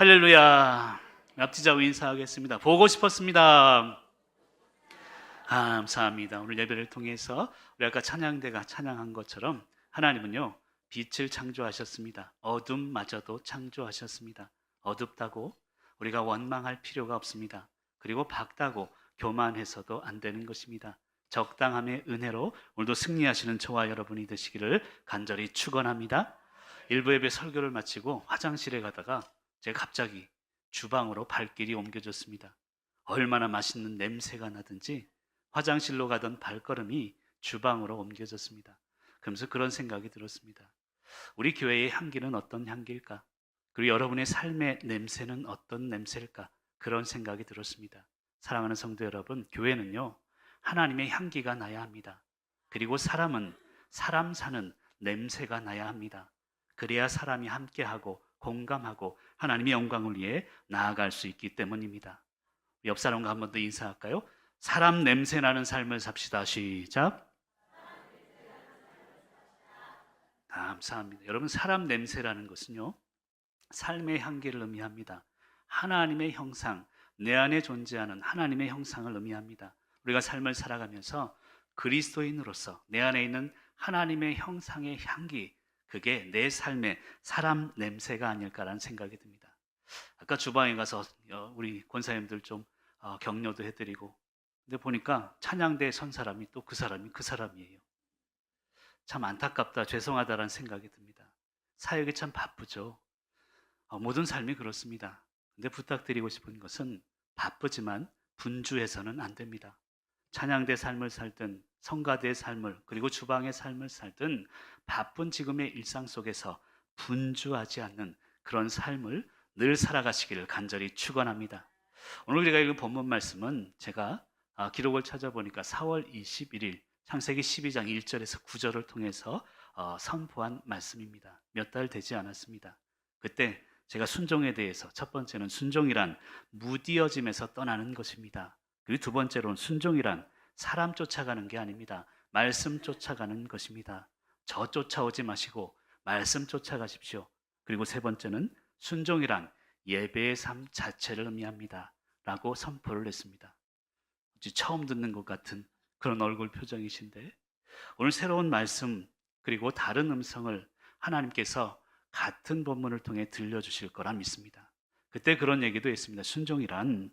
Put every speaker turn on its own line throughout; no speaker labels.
할렐루야. 앞뒤자고 인사하겠습니다. 보고 싶었습니다. 감사합니다. 오늘 예배를 통해서 우리 아까 찬양대가 찬양한 것처럼 하나님은요, 빛을 창조하셨습니다. 어둠마저도 창조하셨습니다. 어둡다고 우리가 원망할 필요가 없습니다. 그리고 밝다고 교만해서도 안 되는 것입니다. 적당함의 은혜로 오늘도 승리하시는 저와 여러분이 되시기를 간절히 축원합니다. 일부 예배 설교를 마치고 화장실에 가다가 제가 갑자기 주방으로 발길이 옮겨졌습니다. 얼마나 맛있는 냄새가 나든지 화장실로 가던 발걸음이 주방으로 옮겨졌습니다. 그러면서 그런 생각이 들었습니다. 우리 교회의 향기는 어떤 향기일까? 그리고 여러분의 삶의 냄새는 어떤 냄새일까? 그런 생각이 들었습니다. 사랑하는 성도 여러분, 교회는요, 하나님의 향기가 나야 합니다. 그리고 사람은 사람 사는 냄새가 나야 합니다. 그래야 사람이 함께하고 공감하고 하나님의 영광을 위해 나아갈 수 있기 때문입니다. 옆 사람과 한 번 더 인사할까요? 사람 냄새 나는 삶을 삽시다. 시작. 감사합니다. 여러분, 사람 냄새라는 것은요, 삶의 향기를 의미합니다. 하나님의 형상, 내 안에 존재하는 하나님의 형상을 의미합니다. 우리가 삶을 살아가면서 그리스도인으로서 내 안에 있는 하나님의 형상의 향기, 그게 내 삶의 사람 냄새가 아닐까라는 생각이 듭니다. 아까 주방에 가서 우리 권사님들 좀 격려도 해드리고, 근데 보니까 찬양대에 선 사람이 또 그 사람이에요. 참 안타깝다, 죄송하다라는 생각이 듭니다. 사역이 참 바쁘죠. 모든 삶이 그렇습니다. 근데 부탁드리고 싶은 것은 바쁘지만 분주해서는 안 됩니다. 찬양대 삶을 살든 성가대의 삶을, 그리고 주방의 삶을 살든 바쁜 지금의 일상 속에서 분주하지 않는 그런 삶을 늘 살아가시기를 간절히 축원합니다. 오늘 우리가 읽은 본문 말씀은 제가 기록을 찾아보니까 4월 21일 창세기 12장 1절에서 9절을 통해서 선포한 말씀입니다. 몇 달 되지 않았습니다. 그때 제가 순종에 대해서, 첫 번째는 순종이란 무디어짐에서 떠나는 것입니다. 그리고 두 번째로는 순종이란 사람 쫓아가는 게 아닙니다. 말씀 쫓아가는 것입니다. 저 쫓아오지 마시고 말씀 쫓아가십시오. 그리고 세 번째는 순종이란 예배의 삶 자체를 의미합니다. 라고 선포를 했습니다. 처음 듣는 것 같은 그런 얼굴 표정이신데, 오늘 새로운 말씀 그리고 다른 음성을 하나님께서 같은 본문을 통해 들려주실 거라 믿습니다. 그때 그런 얘기도 했습니다. 순종이란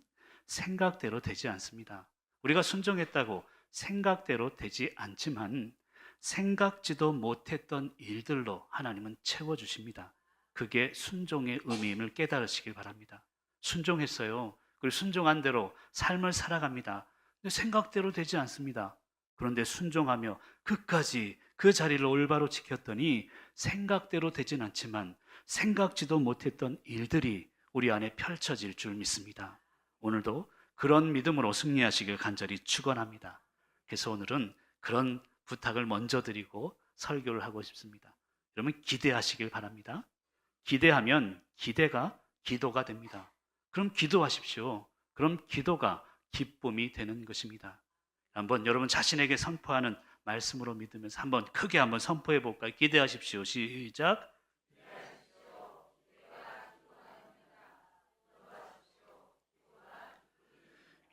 생각대로 되지 않습니다. 우리가 순종했다고 생각대로 되지 않지만 생각지도 못했던 일들로 하나님은 채워주십니다. 그게 순종의 의미임을 깨달으시길 바랍니다. 순종했어요. 그리고 순종한 대로 삶을 살아갑니다. 근데 생각대로 되지 않습니다. 그런데 순종하며 끝까지 그 자리를 올바로 지켰더니 생각대로 되진 않지만 생각지도 못했던 일들이 우리 안에 펼쳐질 줄 믿습니다. 오늘도 그런 믿음으로 승리하시길 간절히 축원합니다. 그래서 오늘은 그런 부탁을 먼저 드리고 설교를 하고 싶습니다. 여러분, 기대하시길 바랍니다. 기대하면 기대가 기도가 됩니다. 그럼 기도하십시오. 그럼 기도가 기쁨이 되는 것입니다. 한번 여러분 자신에게 선포하는 말씀으로 믿으면서 한번 크게 한번 선포해 볼까요? 기대하십시오. 시작.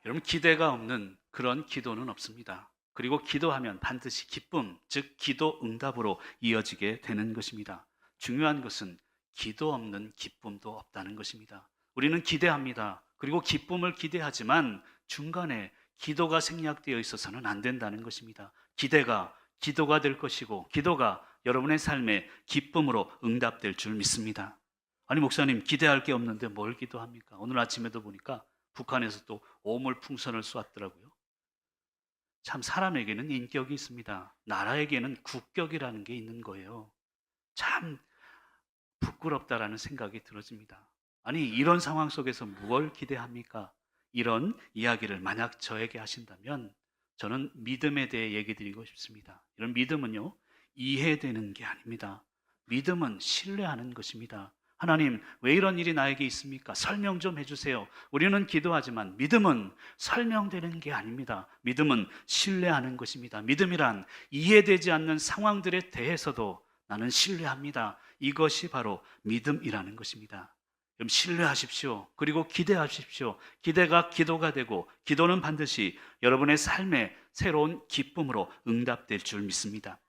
여러분, 기대가 없는 그런 기도는 없습니다. 그리고 기도하면 반드시 기쁨, 즉 기도 응답으로 이어지게 되는 것입니다. 중요한 것은 기도 없는 기쁨도 없다는 것입니다. 우리는 기대합니다. 그리고 기쁨을 기대하지만 중간에 기도가 생략되어 있어서는 안 된다는 것입니다. 기대가 기도가 될 것이고 기도가 여러분의 삶에 기쁨으로 응답될 줄 믿습니다. 아니, 목사님, 기대할 게 없는데 뭘 기도합니까? 오늘 아침에도 보니까 북한에서 또 오물풍선을 쏘았더라고요. 참, 사람에게는 인격이 있습니다. 나라에게는 국격이라는 게 있는 거예요. 참 부끄럽다라는 생각이 들어집니다. 아니, 이런 상황 속에서 무엇을 기대합니까? 이런 이야기를 만약 저에게 하신다면 저는 믿음에 대해 얘기 드리고 싶습니다. 이런 믿음은요, 이해되는 게 아닙니다. 믿음은 신뢰하는 것입니다. 하나님, 왜 이런 일이 나에게 있습니까? 설명 좀 해주세요. 우리는 기도하지만 믿음은 설명되는 게 아닙니다. 믿음은 신뢰하는 것입니다. 믿음이란 이해되지 않는 상황들에 대해서도 나는 신뢰합니다. 이것이 바로 믿음이라는 것입니다. 여러분 신뢰하십시오. 그리고 기대하십시오. 기대가 기도가 되고 기도는 반드시 여러분의 삶의 새로운 기쁨으로 응답될 줄 믿습니다.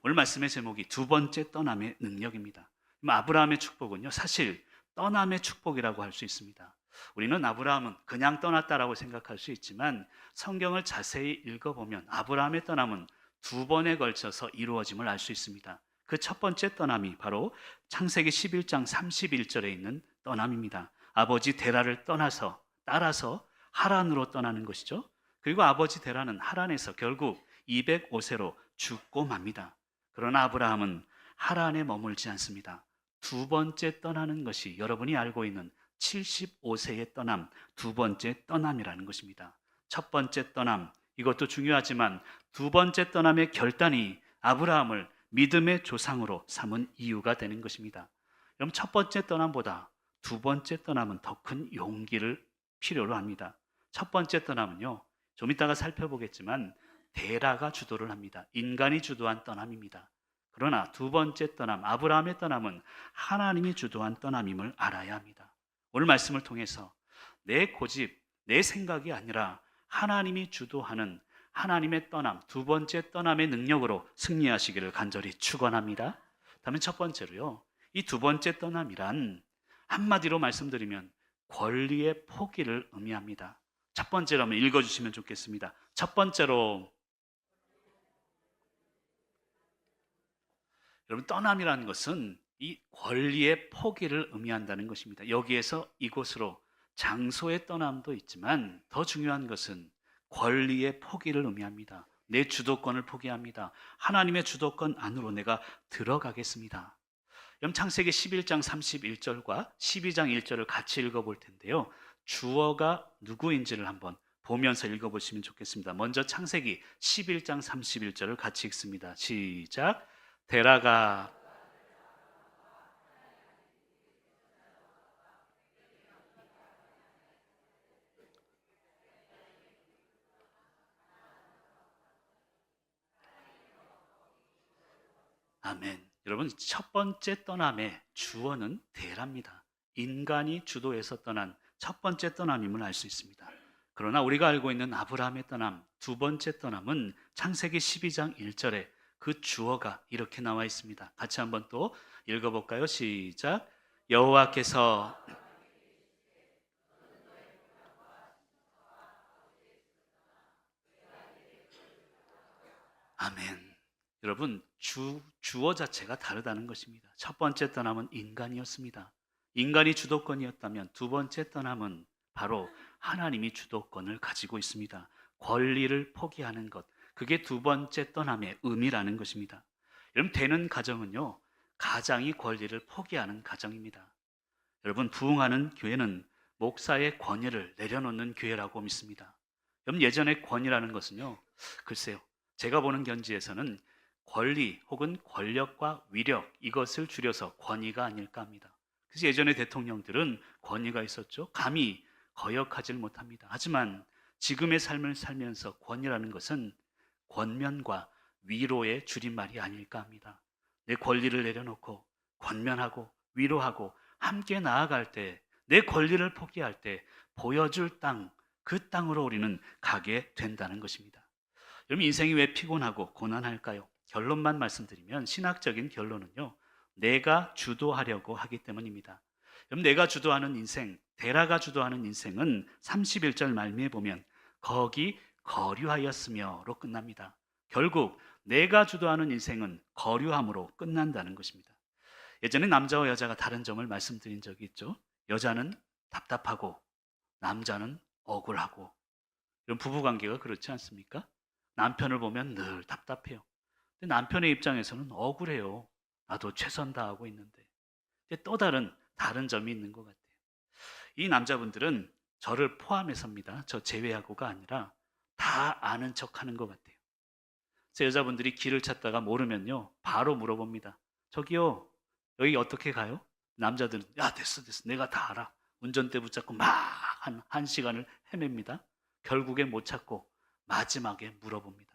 오늘 말씀의 제목이 두 번째 떠남의 능력입니다. 아브라함의 축복은요, 사실 떠남의 축복이라고 할 수 있습니다. 우리는 아브라함은 그냥 떠났다라고 생각할 수 있지만 성경을 자세히 읽어보면 아브라함의 떠남은 두 번에 걸쳐서 이루어짐을 알 수 있습니다. 그 첫 번째 떠남이 바로 창세기 11장 31절에 있는 떠남입니다. 아버지 데라를 따라서 하란으로 떠나는 것이죠. 그리고 아버지 데라는 하란에서 결국 205세로 죽고 맙니다. 그러나 아브라함은 하란에 머물지 않습니다. 두 번째 떠나는 것이 여러분이 알고 있는 75세의 떠남, 두 번째 떠남이라는 것입니다. 첫 번째 떠남, 이것도 중요하지만 두 번째 떠남의 결단이 아브라함을 믿음의 조상으로 삼은 이유가 되는 것입니다. 그럼 첫 번째 떠남보다 두 번째 떠남은 더 큰 용기를 필요로 합니다. 첫 번째 떠남은요, 좀 이따가 살펴보겠지만 데라가 주도를 합니다. 인간이 주도한 떠남입니다. 그러나 두 번째 떠남, 아브라함의 떠남은 하나님이 주도한 떠남임을 알아야 합니다. 오늘 말씀을 통해서 내 고집, 내 생각이 아니라 하나님이 주도하는 하나님의 떠남, 두 번째 떠남의 능력으로 승리하시기를 간절히 축원합니다. 다음에 첫 번째로요, 이 두 번째 떠남이란 한마디로 말씀드리면 권리의 포기를 의미합니다. 첫 번째로 한번 읽어주시면 좋겠습니다. 첫 번째로, 여러분 떠남이라는 것은 이 권리의 포기를 의미한다는 것입니다. 여기에서 이곳으로 장소의 떠남도 있지만 더 중요한 것은 권리의 포기를 의미합니다. 내 주도권을 포기합니다. 하나님의 주도권 안으로 내가 들어가겠습니다. 그럼 창세기 11장 31절과 12장 1절을 같이 읽어볼 텐데요. 주어가 누구인지를 한번 보면서 읽어보시면 좋겠습니다. 먼저 창세기 11장 31절을 같이 읽습니다. 시작. 데라가 아멘. 여러분 첫 번째 떠남의 주어는 데라입니다. 인간이 주도해서 떠난 첫 번째 떠남임을 알 수 있습니다. 그러나 우리가 알고 있는 아브라함의 떠남, 두 번째 떠남은 창세기 12장 1절에 그 주어가 이렇게 나와 있습니다. 같이 한번 또 읽어볼까요? 시작. 여호와께서 아멘. 여러분 주어 자체가 다르다는 것입니다. 첫 번째 떠남은 인간이었습니다. 인간이 주도권이었다면 두 번째 떠남은 바로 하나님이 주도권을 가지고 있습니다. 권리를 포기하는 것, 그게 두 번째 떠남의 의미라는 것입니다. 여러분 되는 가정은요, 가장이 권리를 포기하는 가정입니다. 여러분 부흥하는 교회는 목사의 권위를 내려놓는 교회라고 믿습니다. 여러분 예전에 권위라는 것은요, 글쎄요, 제가 보는 견지에서는 권리 혹은 권력과 위력, 이것을 줄여서 권위가 아닐까 합니다. 그래서 예전에 대통령들은 권위가 있었죠. 감히 거역하지 못합니다. 하지만 지금의 삶을 살면서 권위라는 것은 권면과 위로의 줄임말이 아닐까 합니다. 내 권리를 내려놓고 권면하고 위로하고 함께 나아갈 때, 내 권리를 포기할 때 보여줄 땅, 그 땅으로 우리는 가게 된다는 것입니다. 여러분 인생이 왜 피곤하고 고난할까요? 결론만 말씀드리면 신학적인 결론은요, 내가 주도하려고 하기 때문입니다. 여러분 내가 주도하는 인생, 데라가 주도하는 인생은 31절 말미에 보면 거기 거류하였으며로 끝납니다. 결국 내가 주도하는 인생은 거류함으로 끝난다는 것입니다. 예전에 남자와 여자가 다른 점을 말씀드린 적이 있죠. 여자는 답답하고 남자는 억울하고, 이런 부부관계가 그렇지 않습니까? 남편을 보면 늘 답답해요. 근데 남편의 입장에서는 억울해요. 나도 최선 다하고 있는데. 근데 또 다른 점이 있는 것 같아요. 이 남자분들은 저를 포함해서입니다. 저 제외하고가 아니라 다 아는 척하는 것 같아요. 그래서 여자분들이 길을 찾다가 모르면요, 바로 물어봅니다. 저기요, 여기 어떻게 가요? 남자들은 야 됐어 내가 다 알아. 운전대 붙잡고 막 한 시간을 헤맵니다. 결국엔 못 찾고 마지막에 물어봅니다.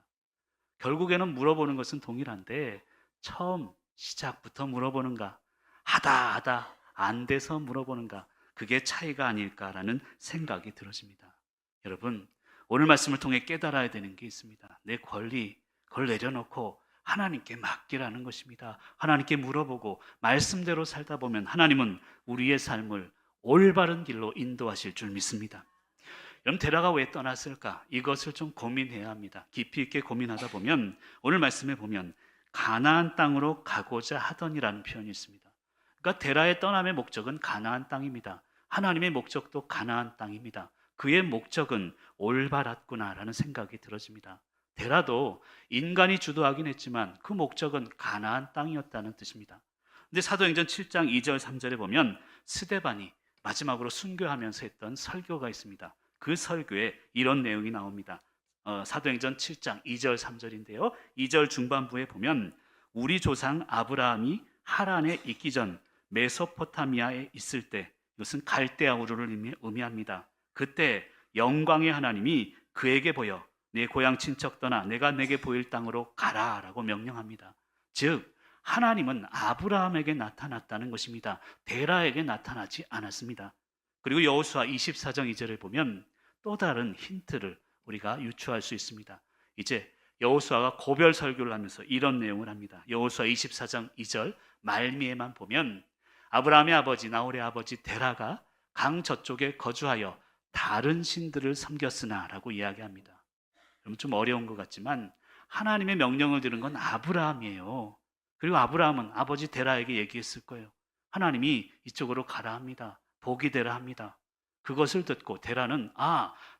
결국에는 물어보는 것은 동일한데 처음 시작부터 물어보는가, 하다 안 돼서 물어보는가? 그게 차이가 아닐까라는 생각이 들어집니다. 여러분, 오늘 말씀을 통해 깨달아야 되는 게 있습니다. 내 권리, 그걸 내려놓고 하나님께 맡기라는 것입니다. 하나님께 물어보고 말씀대로 살다 보면 하나님은 우리의 삶을 올바른 길로 인도하실 줄 믿습니다. 여러분, 데라가 왜 떠났을까? 이것을 좀 고민해야 합니다. 깊이 있게 고민하다 보면 오늘 말씀에 보면 가나안 땅으로 가고자 하더니라는 표현이 있습니다. 그러니까 데라의 떠남의 목적은 가나안 땅입니다. 하나님의 목적도 가나안 땅입니다. 그의 목적은 올바랐구나라는 생각이 들어집니다. 데라도 인간이 주도하긴 했지만 그 목적은 가나안 땅이었다는 뜻입니다. 근데 사도행전 7장 2절 3절에 보면 스데반이 마지막으로 순교하면서 했던 설교가 있습니다. 그 설교에 이런 내용이 나옵니다. 사도행전 7장 2절 3절인데요. 2절 중반부에 보면 우리 조상 아브라함이 하란에 있기 전 메소포타미아에 있을 때, 이것은 갈대아 우르를 의미합니다. 그때 영광의 하나님이 그에게 보여 내 고향 친척 떠나 내가 내게 보일 땅으로 가라라고 명령합니다. 즉 하나님은 아브라함에게 나타났다는 것입니다. 데라에게 나타나지 않았습니다. 그리고 여호수아 24장 2절을 보면 또 다른 힌트를 우리가 유추할 수 있습니다. 이제 여호수아가 고별 설교를 하면서 이런 내용을 합니다. 여호수아 24장 2절 말미에만 보면 아브라함의 아버지 나홀의 아버지 데라가 강 저쪽에 거주하여 다른 신들을 섬겼으나 라고 이야기합니다. 그럼 좀 어려운 것 같지만 하나님의 명령을 들은 건 아브라함이에요. 그리고 아브라함은 아버지 데라에게 얘기했을 거예요. 하나님이 이쪽으로 가라 합니다. 복이 되라 합니다. 그것을 듣고 데라는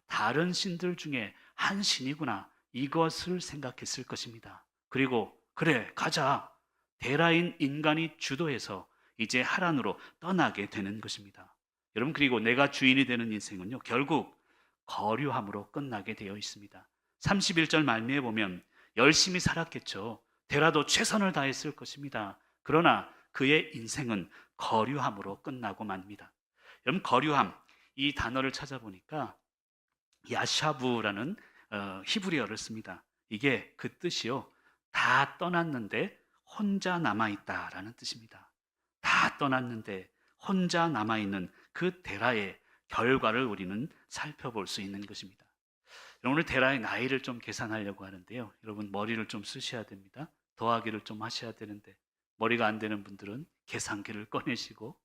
다른 신들 중에 한 신이구나, 이것을 생각했을 것입니다. 그리고 그래 가자, 데라인 인간이 주도해서 이제 하란으로 떠나게 되는 것입니다. 여러분, 그리고 내가 주인이 되는 인생은요 결국 거류함으로 끝나게 되어 있습니다. 31절 말미에 보면 열심히 살았겠죠. 데라도 최선을 다했을 것입니다. 그러나 그의 인생은 거류함으로 끝나고 맙니다. 여러분, 거류함, 이 단어를 찾아보니까 야샤부라는 히브리어를 씁니다. 이게 그 뜻이요, 다 떠났는데 혼자 남아있다라는 뜻입니다. 다 떠났는데 혼자 남아있는 그 데라의 결과를 우리는 살펴볼 수 있는 것입니다. 오늘 데라의 나이를 좀 계산하려고 하는데요, 여러분 머리를 좀 쓰셔야 됩니다. 더하기를 좀 하셔야 되는데 머리가 안 되는 분들은 계산기를 꺼내시고,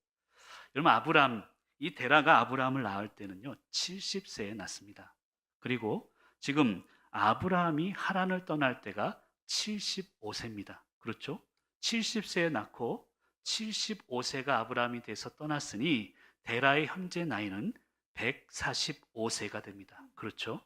여러분 이 데라가 아브라함을 낳을 때는요 70세에 낳습니다. 그리고 지금 아브라함이 하란을 떠날 때가 75세입니다. 그렇죠? 70세에 낳고 75세가 아브라함이 돼서 떠났으니 데라의 현재 나이는 145세가 됩니다. 그렇죠?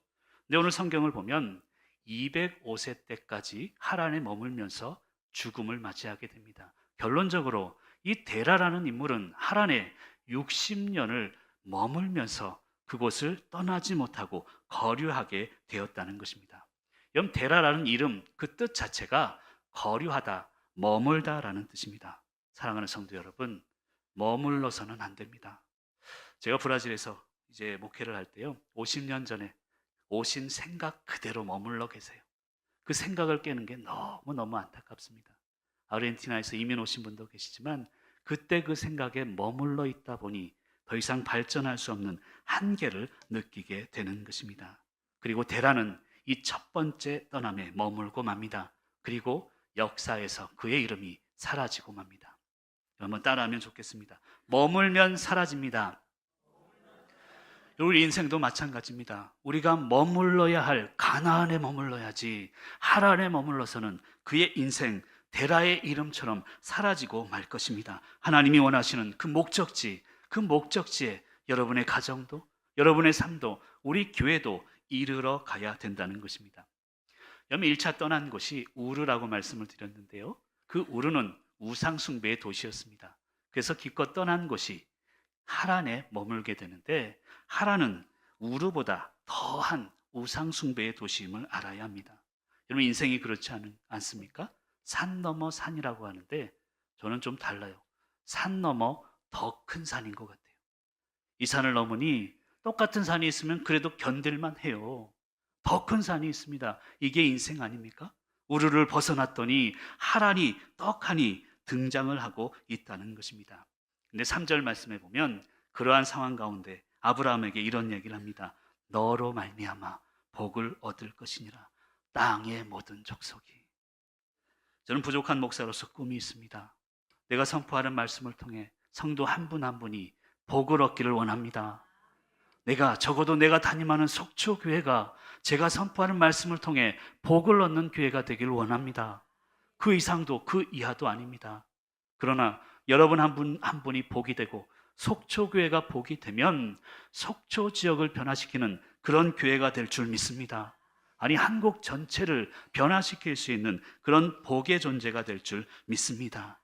근데 오늘 성경을 보면 205세 때까지 하란에 머물면서 죽음을 맞이하게 됩니다. 결론적으로 이 데라라는 인물은 하란에 60년을 머물면서 그곳을 떠나지 못하고 거류하게 되었다는 것입니다. 여러분, 데라라는 이름, 그 뜻 자체가 거류하다, 머물다라는 뜻입니다. 사랑하는 성도 여러분, 머물러서는 안 됩니다. 제가 브라질에서 이제 목회를 할 때요 50년 전에 오신 생각 그대로 머물러 계세요. 그 생각을 깨는 게 너무너무 안타깝습니다. 아르헨티나에서 이민 오신 분도 계시지만 그때 그 생각에 머물러 있다 보니 더 이상 발전할 수 없는 한계를 느끼게 되는 것입니다. 그리고 데라는 이 첫 번째 떠남에 머물고 맙니다. 그리고 역사에서 그의 이름이 사라지고 맙니다. 한번 따라하면 좋겠습니다. 머물면 사라집니다. 우리 인생도 마찬가지입니다. 우리가 머물러야 할 가나안에 머물러야지 하란에 머물러서는 그의 인생 데라의 이름처럼 사라지고 말 것입니다. 하나님이 원하시는 그 목적지에 여러분의 가정도, 여러분의 삶도, 우리 교회도 이르러 가야 된다는 것입니다. 여러분, 1차 떠난 곳이 우르라고 말씀을 드렸는데요, 그 우르는 우상 숭배의 도시였습니다. 그래서 기껏 떠난 곳이 하란에 머물게 되는데, 하란은 우르보다 더한 우상 숭배의 도시임을 알아야 합니다. 여러분, 인생이 그렇지 않습니까? 산 넘어 산이라고 하는데 저는 좀 달라요. 산 넘어 더 큰 산인 것 같아요. 이 산을 넘으니 똑같은 산이 있으면 그래도 견딜만 해요. 더 큰 산이 있습니다. 이게 인생 아닙니까? 우르를 벗어났더니 하란이 떡하니 등장을 하고 있다는 것입니다. 근데 3절 말씀에 보면 그러한 상황 가운데 아브라함에게 이런 얘기를 합니다. 너로 말미암아 복을 얻을 것이니라 땅의 모든 족속이. 저는 부족한 목사로서 꿈이 있습니다. 내가 선포하는 말씀을 통해 성도 한 분 한 분이 복을 얻기를 원합니다. 적어도 내가 담임하는 속초교회가 제가 선포하는 말씀을 통해 복을 얻는 교회가 되기를 원합니다. 그 이상도 그 이하도 아닙니다. 그러나 여러분 한 분 한 분이 복이 되고 속초교회가 복이 되면 속초 지역을 변화시키는 그런 교회가 될 줄 믿습니다. 아니, 한국 전체를 변화시킬 수 있는 그런 복의 존재가 될 줄 믿습니다.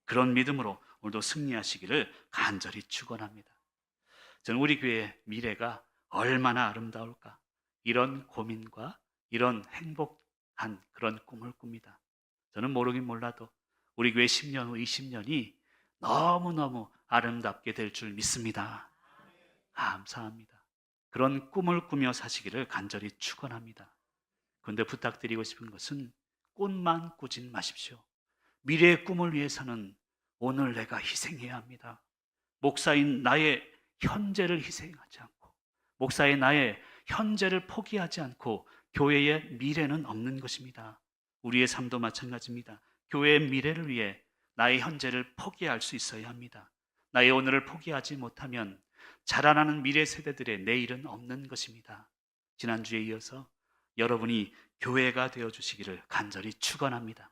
그런 믿음으로 오늘도 승리하시기를 간절히 축원합니다. 저는 우리 교회의 미래가 얼마나 아름다울까, 이런 고민과 이런 행복한 그런 꿈을 꿉니다. 저는 모르긴 몰라도 우리 교회 10년 후 20년이 너무너무 아름답게 될 줄 믿습니다. 감사합니다. 그런 꿈을 꾸며 사시기를 간절히 축원합니다. 그런데 부탁드리고 싶은 것은 꿈만 꾸진 마십시오. 미래의 꿈을 위해서는 오늘 내가 희생해야 합니다. 목사인 나의 현재를 희생하지 않고, 목사의 나의 현재를 포기하지 않고 교회의 미래는 없는 것입니다. 우리의 삶도 마찬가지입니다. 교회의 미래를 위해 나의 현재를 포기할 수 있어야 합니다. 나의 오늘을 포기하지 못하면 자라나는 미래 세대들의 내일은 없는 것입니다. 지난주에 이어서 여러분이 교회가 되어주시기를 간절히 축원합니다.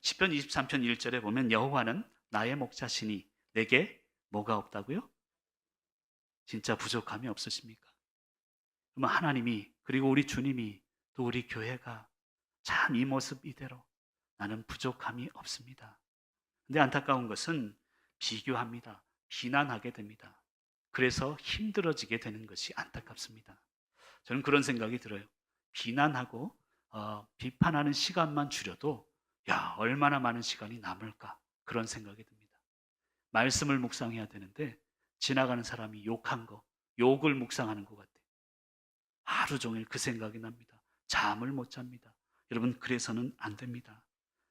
시편 23편 1절에 보면 여호와는 나의 목자시니 내게 뭐가 없다고요? 진짜 부족함이 없으십니까? 그러면 하나님이, 그리고 우리 주님이, 또 우리 교회가 참 이 모습 이대로 나는 부족함이 없습니다. 근데 안타까운 것은 비교합니다. 비난하게 됩니다. 그래서 힘들어지게 되는 것이 안타깝습니다. 저는 그런 생각이 들어요. 비난하고 비판하는 시간만 줄여도 얼마나 많은 시간이 남을까, 그런 생각이 듭니다. 말씀을 묵상해야 되는데 지나가는 사람이 욕한 거, 욕을 묵상하는 것 같아요. 하루 종일 그 생각이 납니다. 잠을 못 잡니다. 여러분, 그래서는 안 됩니다.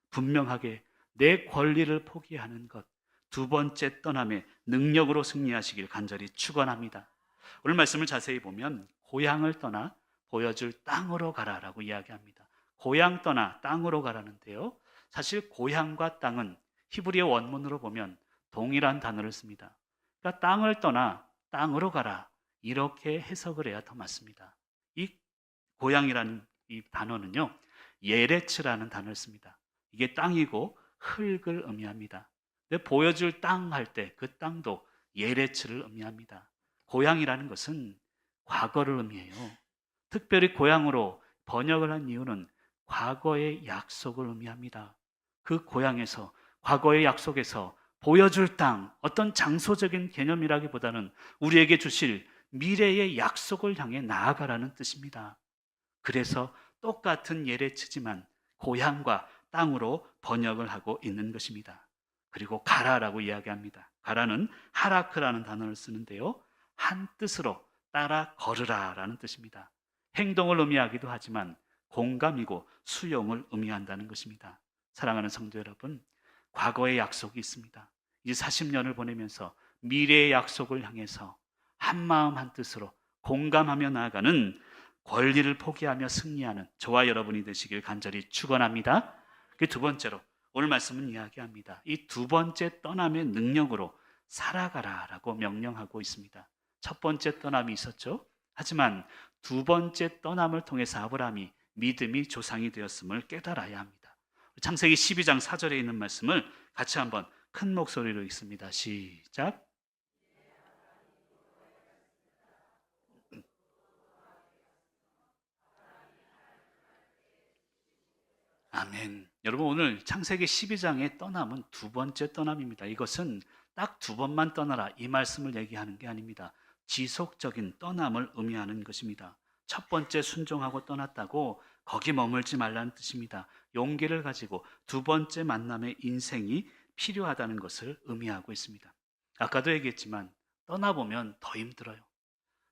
분명하게 내 권리를 포기하는 것, 두 번째 떠남의 능력으로 승리하시길 간절히 축원합니다. 오늘 말씀을 자세히 보면 고향을 떠나 보여줄 땅으로 가라라고 이야기합니다. 고향 떠나 땅으로 가라는데요, 사실 고향과 땅은 히브리어 원문으로 보면 동일한 단어를 씁니다. 그러니까 땅을 떠나 땅으로 가라, 이렇게 해석을 해야 더 맞습니다. 이 고향이라는 이 단어는요, 예레츠라는 단어를 씁니다. 이게 땅이고 흙을 의미합니다. 근데 보여줄 땅 할 때 그 땅도 예레츠를 의미합니다. 고향이라는 것은 과거를 의미해요. 특별히 고향으로 번역을 한 이유는 과거의 약속을 의미합니다. 그 고향에서, 과거의 약속에서 보여줄 땅, 어떤 장소적인 개념이라기보다는 우리에게 주실 미래의 약속을 향해 나아가라는 뜻입니다. 그래서 똑같은 예레츠지만 고향과 땅으로 번역을 하고 있는 것입니다. 그리고 가라라고 이야기합니다. 가라는 하라크라는 단어를 쓰는데요, 한 뜻으로 따라 걸으라라는 뜻입니다. 행동을 의미하기도 하지만 공감이고 수용을 의미한다는 것입니다. 사랑하는 성도 여러분, 과거의 약속이 있습니다. 이제 40년을 보내면서 미래의 약속을 향해서 한마음 한뜻으로 공감하며 나아가는, 권리를 포기하며 승리하는 저와 여러분이 되시길 간절히 축원합니다. 그 두 번째로 오늘 말씀은 이야기합니다. 이 두 번째 떠남의 능력으로 살아가라라고 명령하고 있습니다. 첫 번째 떠남이 있었죠. 하지만 두 번째 떠남을 통해서 아브라함이 믿음이 조상이 되었음을 깨달아야 합니다. 창세기 12장 4절에 있는 말씀을 같이 한번 큰 목소리로 읽습니다. 시작. 아멘. 여러분, 오늘 창세기 12장의 떠남은 두 번째 떠남입니다. 이것은 딱 두 번만 떠나라, 이 말씀을 얘기하는 게 아닙니다. 지속적인 떠남을 의미하는 것입니다. 첫 번째 순종하고 떠났다고 거기 머물지 말라는 뜻입니다. 용기를 가지고 두 번째 만남의 인생이 필요하다는 것을 의미하고 있습니다. 아까도 얘기했지만 떠나보면 더 힘들어요.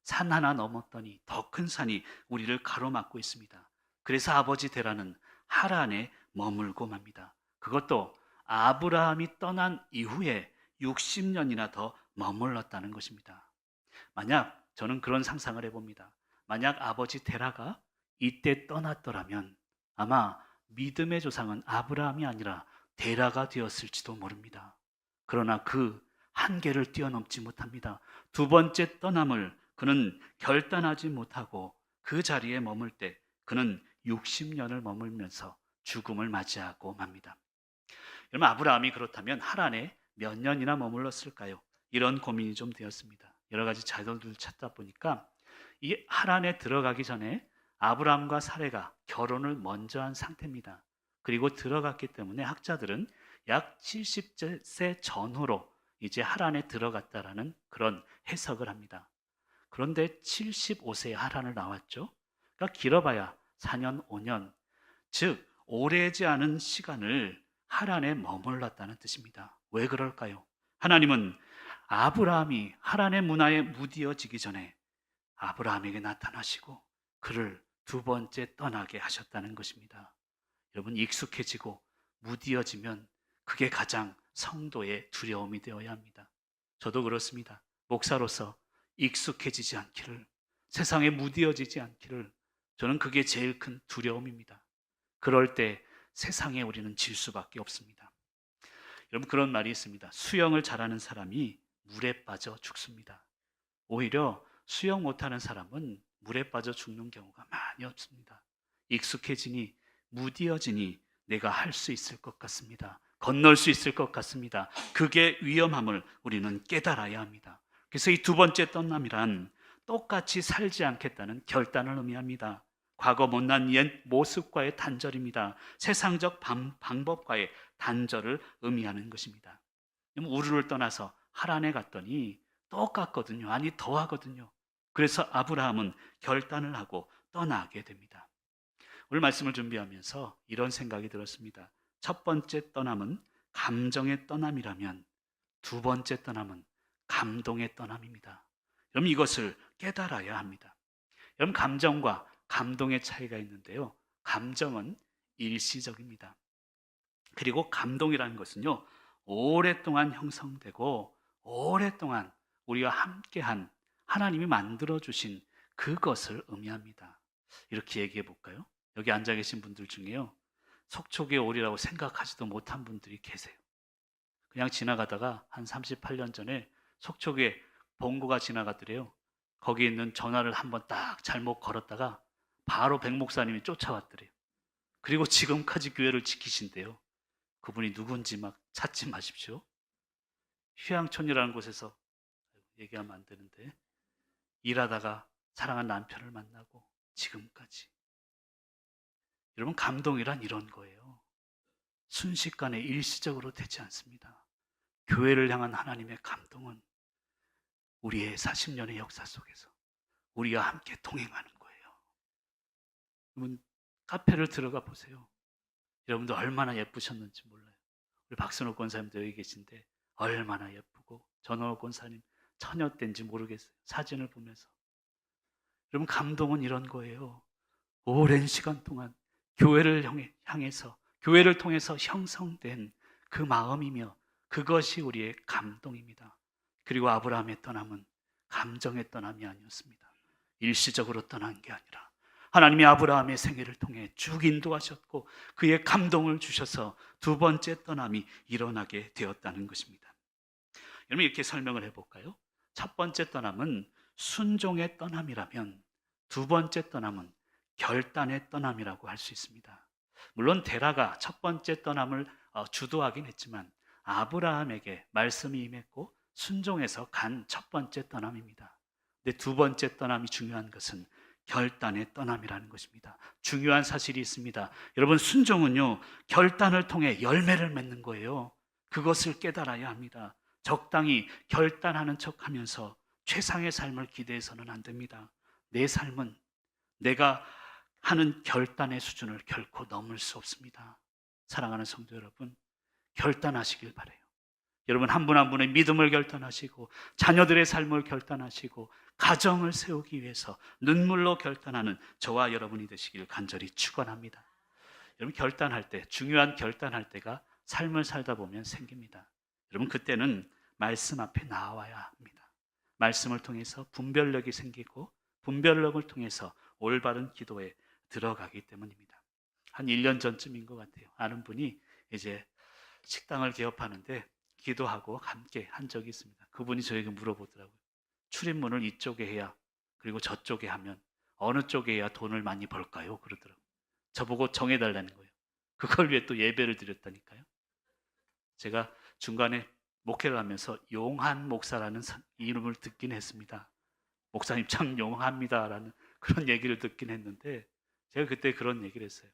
산 하나 넘었더니 더 큰 산이 우리를 가로막고 있습니다. 그래서 아버지 데라는 하란에 머물고 맙니다. 그것도 아브라함이 떠난 이후에 60년이나 더 머물렀다는 것입니다. 만약 저는 그런 상상을 해봅니다. 만약 아버지 데라가 이때 떠났더라면 아마 믿음의 조상은 아브라함이 아니라 데라가 되었을지도 모릅니다. 그러나 그 한계를 뛰어넘지 못합니다. 두 번째 떠남을 그는 결단하지 못하고 그 자리에 머물 때 그는 60년을 머물면서 죽음을 맞이하고 맙니다. 여러분, 아브라함이 그렇다면 하란에 몇 년이나 머물렀을까요? 이런 고민이 좀 되었습니다. 여러 가지 자료들을 찾다 보니까 이 하란에 들어가기 전에 아브라함과 사레가 결혼을 먼저 한 상태입니다. 그리고 들어갔기 때문에 학자들은 약 70세 전후로 이제 하란에 들어갔다라는 그런 해석을 합니다. 그런데 75세에 하란을 나왔죠. 그러니까 길어봐야 4년, 5년, 즉 오래지 않은 시간을 하란에 머물렀다는 뜻입니다. 왜 그럴까요? 하나님은 아브라함이 하란의 문화에 무디어지기 전에 아브라함에게 나타나시고 그를 두 번째 떠나게 하셨다는 것입니다. 여러분, 익숙해지고 무디어지면 그게 가장 성도의 두려움이 되어야 합니다. 저도 그렇습니다. 목사로서 익숙해지지 않기를, 세상에 무디어지지 않기를, 저는 그게 제일 큰 두려움입니다. 그럴 때 세상에 우리는 질 수밖에 없습니다. 여러분, 그런 말이 있습니다. 수영을 잘하는 사람이 물에 빠져 죽습니다. 오히려 수영 못하는 사람은 물에 빠져 죽는 경우가 많이 없습니다. 익숙해지니, 무디어지니 내가 할 수 있을 것 같습니다. 건널 수 있을 것 같습니다. 그게 위험함을 우리는 깨달아야 합니다. 그래서 이 두 번째 떠남이란 똑같이 살지 않겠다는 결단을 의미합니다. 과거 못난 옛 모습과의 단절입니다. 세상적 방법과의 단절을 의미하는 것입니다. 우르를 떠나서 하란에 갔더니 똑같거든요. 아니, 더하거든요. 그래서 아브라함은 결단을 하고 떠나게 됩니다. 오늘 말씀을 준비하면서 이런 생각이 들었습니다. 첫 번째 떠남은 감정의 떠남이라면 두 번째 떠남은 감동의 떠남입니다. 여러분, 이것을 깨달아야 합니다. 여러분, 감정과 감동의 차이가 있는데요. 감정은 일시적입니다. 그리고 감동이라는 것은요, 오랫동안 형성되고 오랫동안 우리와 함께한 하나님이 만들어주신 그것을 의미합니다. 이렇게 얘기해 볼까요? 여기 앉아 계신 분들 중에요, 속촉의 오리라고 생각하지도 못한 분들이 계세요. 그냥 지나가다가 한 38년 전에 속촉에 봉고가 지나가더래요. 거기 있는 전화를 한번 딱 잘못 걸었다가 바로 백 목사님이 쫓아왔더래요. 그리고 지금까지 교회를 지키신대요. 그분이 누군지 막 찾지 마십시오. 휴양촌이라는 곳에서, 얘기하면 안 되는데, 일하다가 사랑한 남편을 만나고 지금까지. 여러분, 감동이란 이런 거예요. 순식간에 일시적으로 되지 않습니다. 교회를 향한 하나님의 감동은 우리의 40년의 역사 속에서 우리와 함께 동행하는 거예요. 여러분, 카페를 들어가 보세요. 여러분도 얼마나 예쁘셨는지 몰라요. 우리 박순호 권사님도 여기 계신데 얼마나 예쁘고, 전원호 권사님 처녀 때인지 모르겠어요. 사진을 보면서. 여러분, 감동은 이런 거예요. 오랜 시간 동안 교회를 향해서, 교회를 통해서 형성된 그 마음이며 그것이 우리의 감동입니다. 그리고 아브라함의 떠남은 감정의 떠남이 아니었습니다. 일시적으로 떠난 게 아니라 하나님이 아브라함의 생애를 통해 쭉 인도하셨고 그의 감동을 주셔서 두 번째 떠남이 일어나게 되었다는 것입니다. 여러분, 이렇게 설명을 해볼까요? 첫 번째 떠남은 순종의 떠남이라면 두 번째 떠남은 결단의 떠남이라고 할 수 있습니다. 물론 데라가 첫 번째 떠남을 주도하긴 했지만 아브라함에게 말씀이 임했고 순종해서 간 첫 번째 떠남입니다. 근데 두 번째 떠남이 중요한 것은 결단의 떠남이라는 것입니다. 중요한 사실이 있습니다. 여러분, 순종은요, 결단을 통해 열매를 맺는 거예요. 그것을 깨달아야 합니다. 적당히 결단하는 척하면서 최상의 삶을 기대해서는 안 됩니다. 내 삶은 내가 하는 결단의 수준을 결코 넘을 수 없습니다. 사랑하는 성도 여러분, 결단하시길 바라요. 여러분, 한 분 한 분의 믿음을 결단하시고 자녀들의 삶을 결단하시고 가정을 세우기 위해서 눈물로 결단하는 저와 여러분이 되시길 간절히 축원합니다. 여러분, 결단할 때, 중요한 결단할 때가 삶을 살다 보면 생깁니다. 여러분, 그때는 말씀 앞에 나와야 합니다. 말씀을 통해서 분별력이 생기고 분별력을 통해서 올바른 기도에 들어가기 때문입니다. 한 1년 전쯤인 것 같아요. 아는 분이 이제 식당을 개업하는데 기도하고 함께 한 적이 있습니다. 그분이 저에게 물어보더라고요. 출입문을 이쪽에 해야 그리고 저쪽에 하면 어느 쪽에 해야 돈을 많이 벌까요? 그러더라고요. 저보고 정해달라는 거예요. 그걸 위해 또 예배를 드렸다니까요. 제가 중간에 목회를 하면서 용한 목사라는 이름을 듣긴 했습니다. 목사님 참 용합니다라는 그런 얘기를 듣긴 했는데 제가 그때 그런 얘기를 했어요.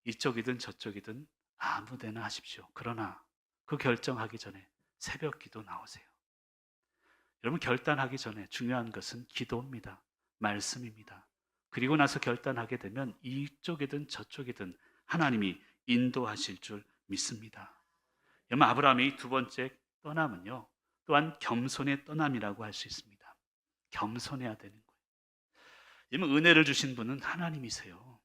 이쪽이든 저쪽이든 아무 데나 하십시오. 그러나 그 결정하기 전에 새벽 기도 나오세요. 여러분, 결단하기 전에 중요한 것은 기도입니다. 말씀입니다. 그리고 나서 결단하게 되면 이쪽이든 저쪽이든 하나님이 인도하실 줄 믿습니다. 여러분, 아브라함의 두 번째 떠남은요, 또한 겸손의 떠남이라고 할 수 있습니다. 겸손해야 되는 거예요. 여러분, 은혜를 주신 분은 하나님이세요.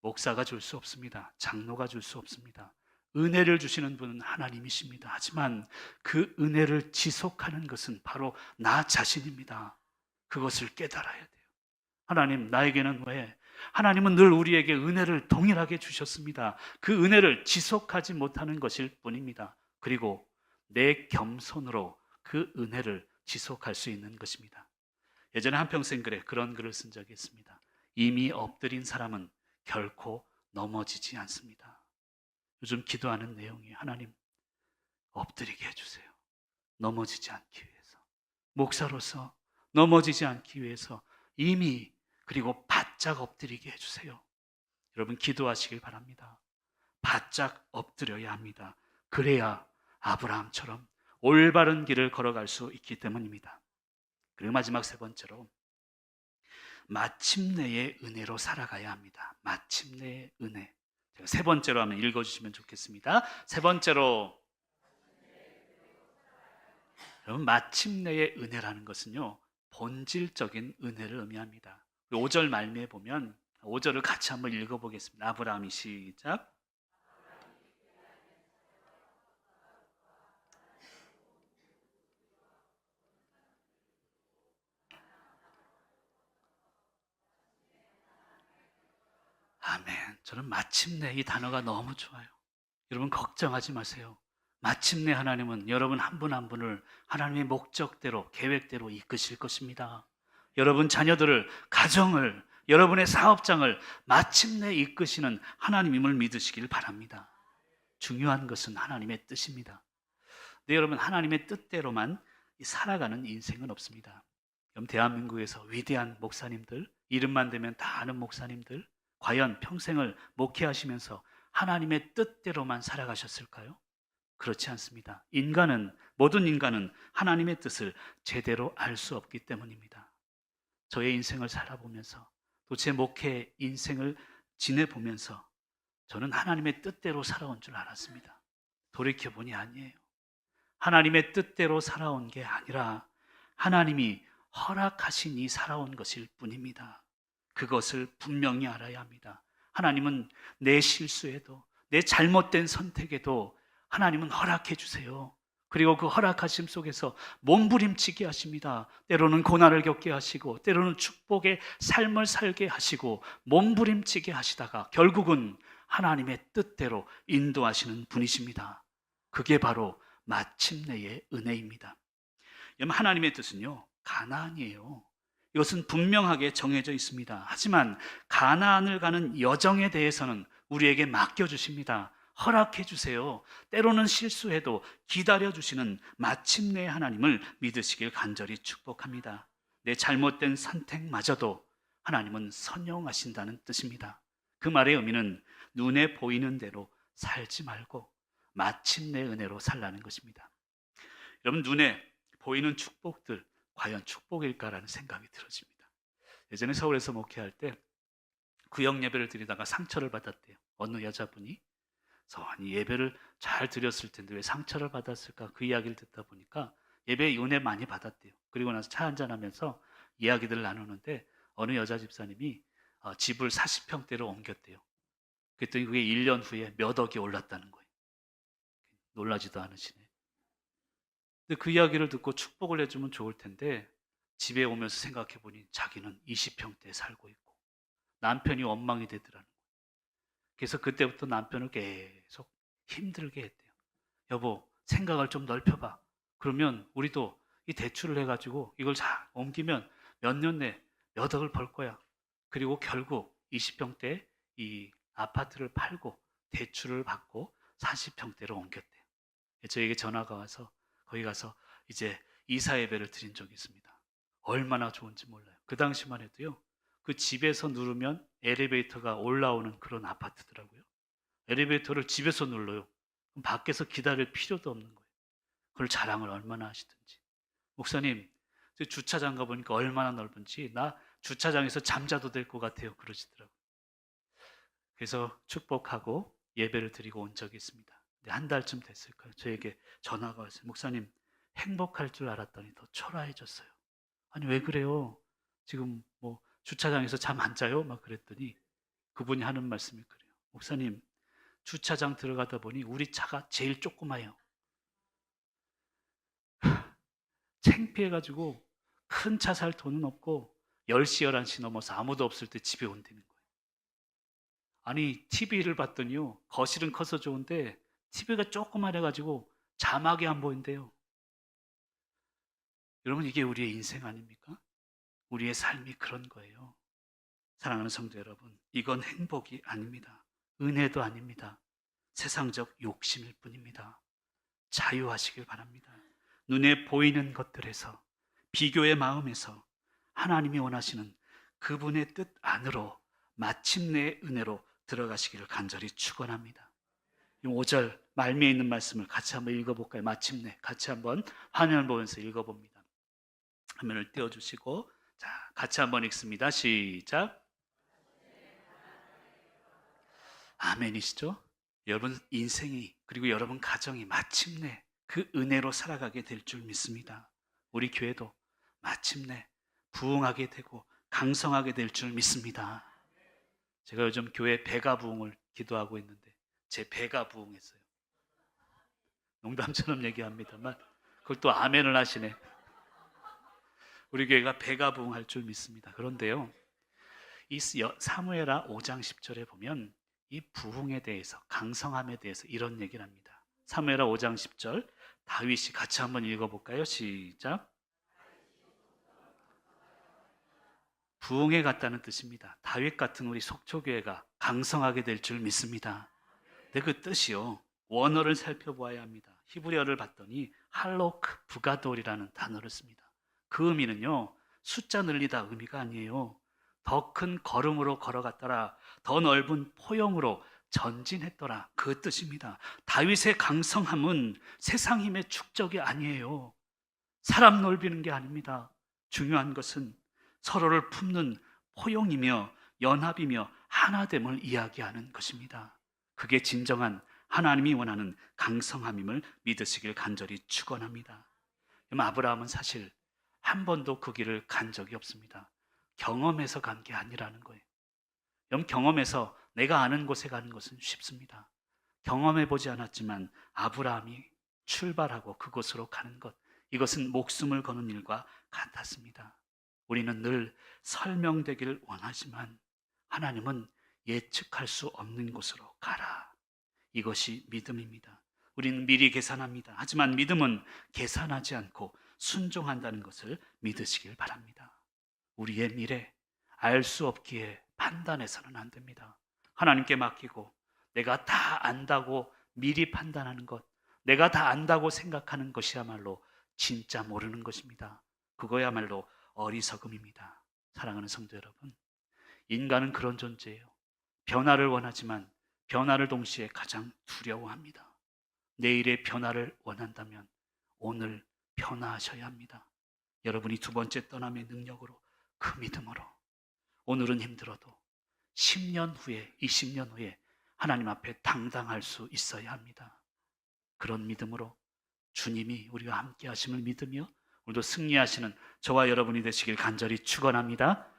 목사가 줄 수 없습니다. 장로가 줄 수 없습니다. 은혜를 주시는 분은 하나님이십니다. 하지만 그 은혜를 지속하는 것은 바로 나 자신입니다. 그것을 깨달아야 돼요. 하나님, 나에게는 왜? 하나님은 늘 우리에게 은혜를 동일하게 주셨습니다. 그 은혜를 지속하지 못하는 것일 뿐입니다. 그리고 내 겸손으로 그 은혜를 지속할 수 있는 것입니다. 예전에 한평생 글에 그런 글을 쓴 적이 있습니다. 이미 엎드린 사람은 결코 넘어지지 않습니다. 요즘 기도하는 내용이 하나님, 엎드리게 해주세요. 넘어지지 않기 위해서. 목사로서 넘어지지 않기 위해서 이미 그리고 바짝 엎드리게 해주세요. 여러분, 기도하시길 바랍니다. 바짝 엎드려야 합니다. 그래야 아브라함처럼 올바른 길을 걸어갈 수 있기 때문입니다. 그리고 마지막 세 번째로 마침내의 은혜로 살아가야 합니다. 마침내의 은혜. 제가 세 번째로 하면 읽어주시면 좋겠습니다. 세 번째로, 여러분, 마침내의 은혜라는 것은요, 본질적인 은혜를 의미합니다. 5절 말미에 보면 5절을 같이 한번 읽어보겠습니다. 아브라함이 시작. 아멘. 저는 마침내 이 단어가 너무 좋아요. 여러분, 걱정하지 마세요. 마침내 하나님은 여러분 한 분 한 분을 하나님의 목적대로, 계획대로 이끄실 것입니다. 여러분 자녀들을, 가정을, 여러분의 사업장을 마침내 이끄시는 하나님임을 믿으시길 바랍니다. 중요한 것은 하나님의 뜻입니다. 근데 여러분, 하나님의 뜻대로만 살아가는 인생은 없습니다. 그럼 대한민국에서 위대한 목사님들, 이름만 대면 다 아는 목사님들, 과연 평생을 목회하시면서 하나님의 뜻대로만 살아가셨을까요? 그렇지 않습니다. 모든 인간은 하나님의 뜻을 제대로 알 수 없기 때문입니다. 저의 인생을 살아보면서 또 제 목회 인생을 지내보면서 저는 하나님의 뜻대로 살아온 줄 알았습니다. 돌이켜보니 아니에요. 하나님의 뜻대로 살아온 게 아니라 하나님이 허락하신 이 살아온 것일 뿐입니다. 그것을 분명히 알아야 합니다. 하나님은 내 실수에도, 내 잘못된 선택에도 하나님은 허락해 주세요. 그리고 그 허락하심 속에서 몸부림치게 하십니다. 때로는 고난을 겪게 하시고, 때로는 축복의 삶을 살게 하시고, 몸부림치게 하시다가 결국은 하나님의 뜻대로 인도하시는 분이십니다. 그게 바로 마침내의 은혜입니다. 여러분, 하나님의 뜻은요, 가나안이에요. 이것은 분명하게 정해져 있습니다. 하지만 가나안을 가는 여정에 대해서는 우리에게 맡겨주십니다. 허락해 주세요. 때로는 실수해도 기다려 주시는 마침내 하나님을 믿으시길 간절히 축복합니다. 내 잘못된 선택마저도 하나님은 선용하신다는 뜻입니다. 그 말의 의미는 눈에 보이는 대로 살지 말고 마침내 은혜로 살라는 것입니다. 여러분, 눈에 보이는 축복들 과연 축복일까라는 생각이 들어집니다. 예전에 서울에서 목회할 때 구역 예배를 드리다가 상처를 받았대요. 어느 여자분이. 그래서 아니, 예배를 잘 드렸을 텐데 왜 상처를 받았을까? 그 이야기를 듣다 보니까 예배에 은혜 많이 받았대요. 그리고 나서 차 한잔하면서 이야기들을 나누는데 어느 여자 집사님이 집을 40평대로 옮겼대요. 그랬더니 그게 1년 후에 몇 억이 올랐다는 거예요. 놀라지도 않으시네. 근데 그 이야기를 듣고 축복을 해주면 좋을 텐데 집에 오면서 생각해 보니 자기는 20평대에 살고 있고 남편이 원망이 되더라는 거예요. 그래서 그때부터 남편을 계속 힘들게 했대요. 여보, 생각을 좀 넓혀봐. 그러면 우리도 이 대출을 해가지고 이걸 잘 옮기면 몇 년 내 몇 억을 벌 거야. 그리고 결국 20평대 이 아파트를 팔고 대출을 받고 40평대로 옮겼대요. 저에게 전화가 와서 거기 가서 이제 이사 예배를 드린 적이 있습니다. 얼마나 좋은지 몰라요. 그 당시만 해도요. 그 집에서 누르면 엘리베이터가 올라오는 그런 아파트더라고요. 엘리베이터를 집에서 눌러요. 그럼 밖에서 기다릴 필요도 없는 거예요. 그걸 자랑을 얼마나 하시든지. 목사님, 저 주차장 가보니까 얼마나 넓은지 나 주차장에서 잠자도 될 것 같아요. 그러시더라고요. 그래서 축복하고 예배를 드리고 온 적이 있습니다. 근데 한 달쯤 됐을까요? 저에게 전화가 왔어요. 목사님, 행복할 줄 알았더니 더 초라해졌어요. 아니, 왜 그래요? 지금 뭐 주차장에서 잠 안 자요? 막 그랬더니 그분이 하는 말씀이 그래요. 목사님, 주차장 들어가다 보니 우리 차가 제일 조그마해요. 창피해가지고 큰 차 살 돈은 없고 10시, 11시 넘어서 아무도 없을 때 집에 온다는 거예요. 아니, TV를 봤더니요. 거실은 커서 좋은데 TV가 조그만해가지고 자막이 안 보인대요. 여러분, 이게 우리의 인생 아닙니까? 우리의 삶이 그런 거예요. 사랑하는 성도 여러분, 이건 행복이 아닙니다. 은혜도 아닙니다. 세상적 욕심일 뿐입니다. 자유하시길 바랍니다. 눈에 보이는 것들에서, 비교의 마음에서 하나님이 원하시는 그분의 뜻 안으로 마침내 은혜로 들어가시기를 간절히 축원합니다. 5절 말미에 있는 말씀을 같이 한번 읽어볼까요? 마침내 같이 한번 화면을 보면서 읽어봅니다. 화면을 띄워주시고 자, 같이 한번 읽습니다. 시작. 아멘이시죠? 여러분 인생이 그리고 여러분 가정이 마침내 그 은혜로 살아가게 될 줄 믿습니다. 우리 교회도 마침내 부흥하게 되고 강성하게 될 줄 믿습니다. 제가 요즘 교회 배가 부흥을 기도하고 있는데 제 배가 부흥했어요. 농담처럼 얘기합니다만 그걸 또 아멘을 하시네. 우리 교회가 배가 부흥할 줄 믿습니다. 그런데요, 이 사무엘하 5장 10절에 보면 이 부흥에 대해서, 강성함에 대해서 이런 얘기를 합니다. 사무엘하 5장 10절 다윗이 같이 한번 읽어볼까요? 시작. 부흥에 갔다는 뜻입니다. 다윗 같은 우리 속초교회가 강성하게 될 줄 믿습니다. 근데 그 뜻이요, 원어를 살펴보아야 합니다. 히브리어를 봤더니 할로크 부가돌이라는 단어를 씁니다. 그 의미는요, 숫자 늘리다 의미가 아니에요. 더 큰 걸음으로 걸어갔더라, 더 넓은 포용으로 전진했더라, 그 뜻입니다. 다윗의 강성함은 세상 힘의 축적이 아니에요. 사람 넓히는 게 아닙니다. 중요한 것은 서로를 품는 포용이며 연합이며 하나됨을 이야기하는 것입니다. 그게 진정한 하나님이 원하는 강성함임을 믿으시길 간절히 축원합니다. 아브라함은 사실 한 번도 그 길을 간 적이 없습니다. 경험해서 간 게 아니라는 거예요. 여러분, 경험해서 내가 아는 곳에 가는 것은 쉽습니다. 경험해 보지 않았지만 아브라함이 출발하고 그곳으로 가는 것, 이것은 목숨을 거는 일과 같았습니다. 우리는 늘 설명되기를 원하지만 하나님은 예측할 수 없는 곳으로 가라. 이것이 믿음입니다. 우리는 미리 계산합니다. 하지만 믿음은 계산하지 않고 순종한다는 것을 믿으시길 바랍니다. 우리의 미래 알 수 없기에 판단해서는 안 됩니다. 하나님께 맡기고 내가 다 안다고 미리 판단하는 것, 내가 다 안다고 생각하는 것이야말로 진짜 모르는 것입니다. 그거야말로 어리석음입니다. 사랑하는 성도 여러분, 인간은 그런 존재예요. 변화를 원하지만 변화를 동시에 가장 두려워합니다. 내일의 변화를 원한다면 오늘 변화하셔야 합니다. 여러분이 두 번째 떠남의 능력으로, 그 믿음으로 오늘은 힘들어도 10년 후에, 20년 후에 하나님 앞에 당당할 수 있어야 합니다. 그런 믿음으로 주님이 우리와 함께 하심을 믿으며 오늘도 승리하시는 저와 여러분이 되시길 간절히 축원합니다.